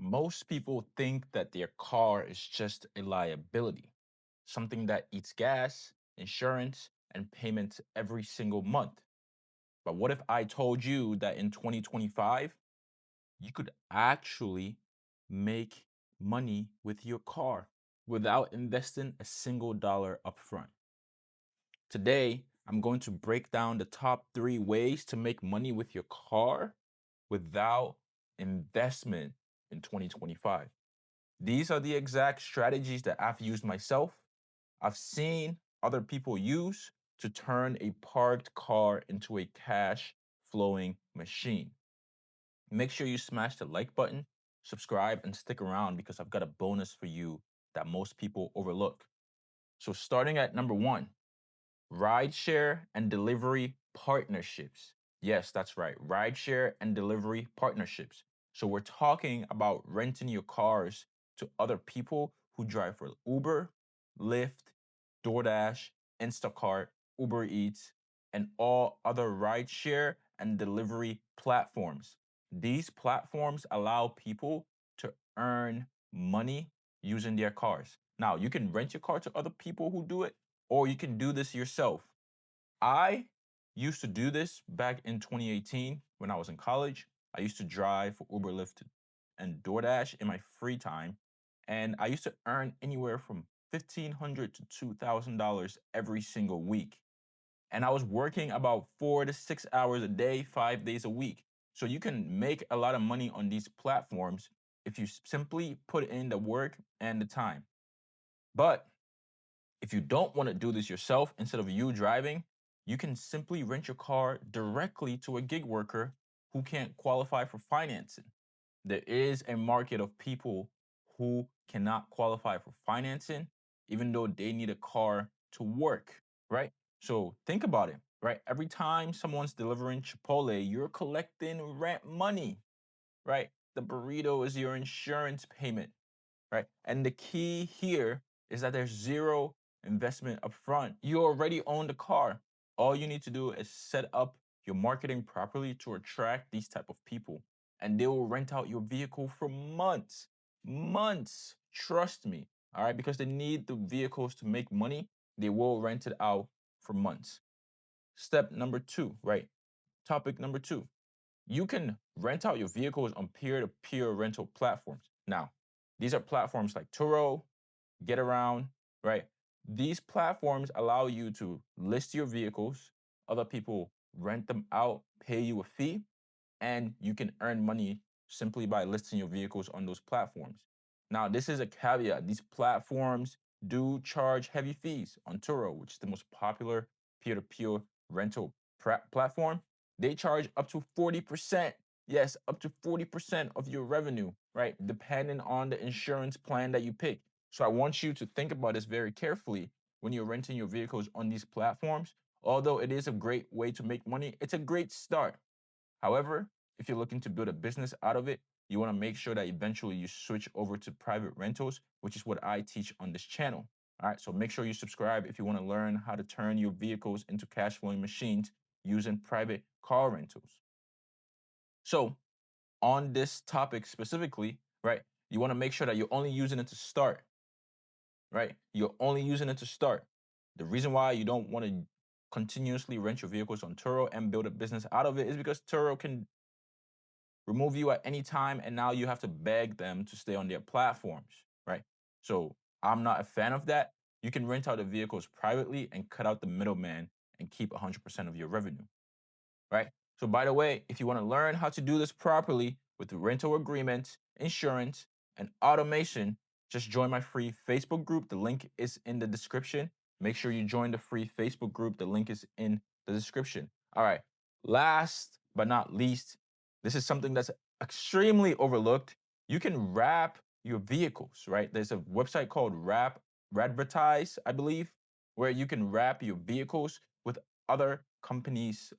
Most people think that their car is just a liability, something that eats gas, insurance, and payments every single month. But what if I told you that in 2025, you could actually make money with your car without investing a single dollar upfront? Today, I'm going to break down the top 3 ways to make money with your car without investment in 2025. These are the exact strategies that I've used myself. I've seen other people use to turn a parked car into a cash flowing machine. Make sure you smash the like button, subscribe, and stick around because I've got a bonus for you that most people overlook. So, starting at number 1, rideshare and delivery partnerships. Yes, that's right. Rideshare and delivery partnerships. So we're talking about renting your cars to other people who drive for Uber, Lyft, DoorDash, Instacart, Uber Eats, and all other rideshare and delivery platforms. These platforms allow people to earn money using their cars. Now, you can rent your car to other people who do it, or you can do this yourself. I used to do this back in 2018 when I was in college. I used to drive for Uber, Lyft, and DoorDash in my free time. And I used to earn anywhere from $1,500 to $2,000 every single week. And I was working about 4 to 6 hours a day, 5 days a week. So you can make a lot of money on these platforms if you simply put in the work and the time. But if you don't want to do this yourself, instead of you driving, you can simply rent your car directly to a gig worker who can't qualify for financing. There is a market of people who cannot qualify for financing, even though they need a car to work, right? So think about it, right? Every time someone's delivering Chipotle, you're collecting rent money, right? The burrito is your insurance payment, right? And the key here is that there's zero investment upfront. You already own the car. All you need to do is set up your marketing properly to attract these type of people, and they will rent out your vehicle for months. Months. Trust me. All right, because they need the vehicles to make money, they will rent it out for months. Step number 2, right? Topic number 2. You can rent out your vehicles on peer-to-peer rental platforms. Now, these are platforms like Turo, Get Around, right? These platforms allow you to list your vehicles, other people rent them out, pay you a fee, and you can earn money simply by listing your vehicles on those platforms. Now, this is a caveat. These platforms do charge heavy fees. On Turo, which is the most popular peer-to-peer rental platform, they charge up to 40%. Yes, up to 40% of your revenue, right? Depending on the insurance plan that you pick. So I want you to think about this very carefully when you're renting your vehicles on these platforms. Although it is a great way to make money, it's a great start. However, if you're looking to build a business out of it, you want to make sure that eventually you switch over to private rentals, which is what I teach on this channel. All right, so make sure you subscribe if you want to learn how to turn your vehicles into cash flowing machines using private car rentals. So, on this topic specifically, right, you want to make sure that you're only using it to start, right? You're only using it to start. The reason why you don't want to continuously rent your vehicles on Turo and build a business out of it is because Turo can remove you at any time, and now you have to beg them to stay on their platforms, right? So I'm not a fan of that. You can rent out the vehicles privately and cut out the middleman and keep 100% of your revenue, right? So by the way, if you want to learn how to do this properly with the rental agreements, insurance, and automation, just join my free Facebook group. The link is in the description. Make sure you join the free Facebook group. The link is in the description. All right. Last but not least, this is something that's extremely overlooked. You can wrap your vehicles, right? There's a website called Radvertise, I believe, where you can wrap your vehicles with other companies'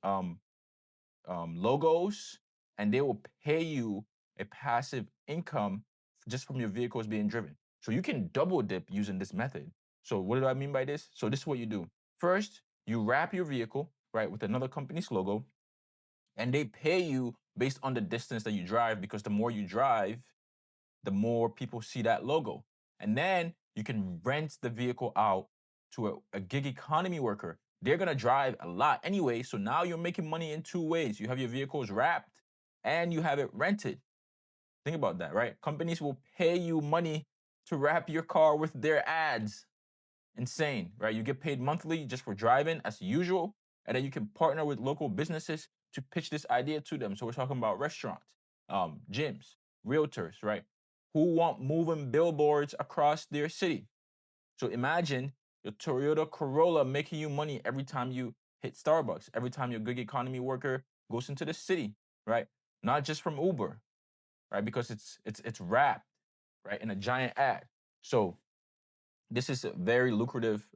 logos, and they will pay you a passive income just from your vehicles being driven. So you can double dip using this method. So what do I mean by this? So this is what you do. First, you wrap your vehicle, right, with another company's logo, and they pay you based on the distance that you drive, because the more you drive, the more people see that logo. And then you can rent the vehicle out to a gig economy worker. They're gonna drive a lot anyway. So now you're making money in two ways. You have your vehicles wrapped and you have it rented. Think about that, right? Companies will pay you money to wrap your car with their ads. Insane, right? You get paid monthly just for driving as usual. And then you can partner with local businesses to pitch this idea to them. So we're talking about restaurants, gyms, realtors, right? Who want moving billboards across their city. So imagine your Toyota Corolla making you money every time you hit Starbucks, every time your gig economy worker goes into the city, right? Not just from Uber, right? Because it's wrapped, right, in a giant ad. So this is a very lucrative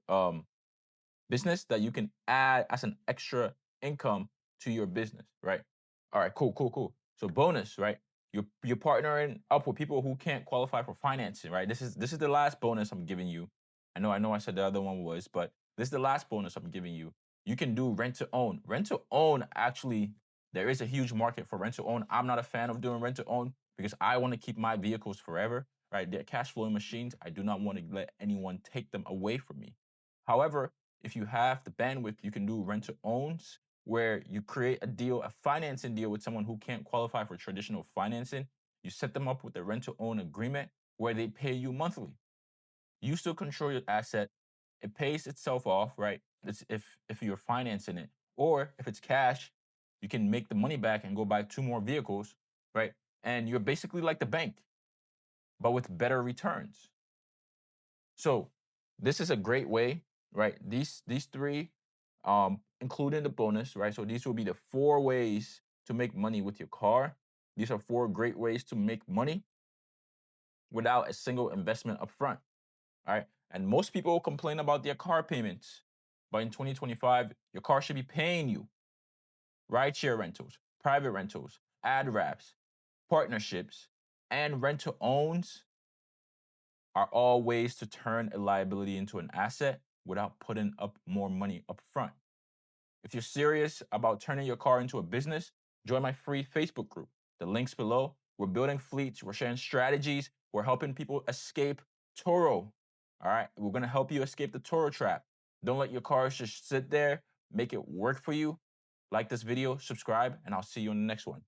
business that you can add as an extra income to your business, right? All right, cool, cool, cool. So bonus, right? You're partnering up with people who can't qualify for financing, right? This is the last bonus I'm giving you. I know I said the other one was, but this is the last bonus I'm giving you. You can do rent to own. Rent to own, actually, there is a huge market for rent to own. I'm not a fan of doing rent to own because I want to keep my vehicles forever, right? They're cash flowing machines. I do not want to let anyone take them away from me. However, if you have the bandwidth, you can do rent to owns where you create a deal, a financing deal with someone who can't qualify for traditional financing. You set them up with a rent to own agreement where they pay you monthly. You still control your asset. It pays itself off, right? It's if you're financing it. Or if it's cash, you can make the money back and go buy two more vehicles, right? And you're basically like the bank, but with better returns. So this is a great way, right? These three, including the bonus, right? So these will be the four ways to make money with your car. These are four great ways to make money without a single investment upfront. All right. And most people complain about their car payments. But in 2025, your car should be paying you. Rideshare rentals, private rentals, ad wraps, partnerships, and rent to owns are all ways to turn a liability into an asset without putting up more money up front. If you're serious about turning your car into a business, join my free Facebook group. The link's below. We're building fleets, we're sharing strategies, we're helping people escape Toro. All right, we're gonna help you escape the Toro trap. Don't let your cars just sit there, make it work for you. Like this video, subscribe, and I'll see you in the next one.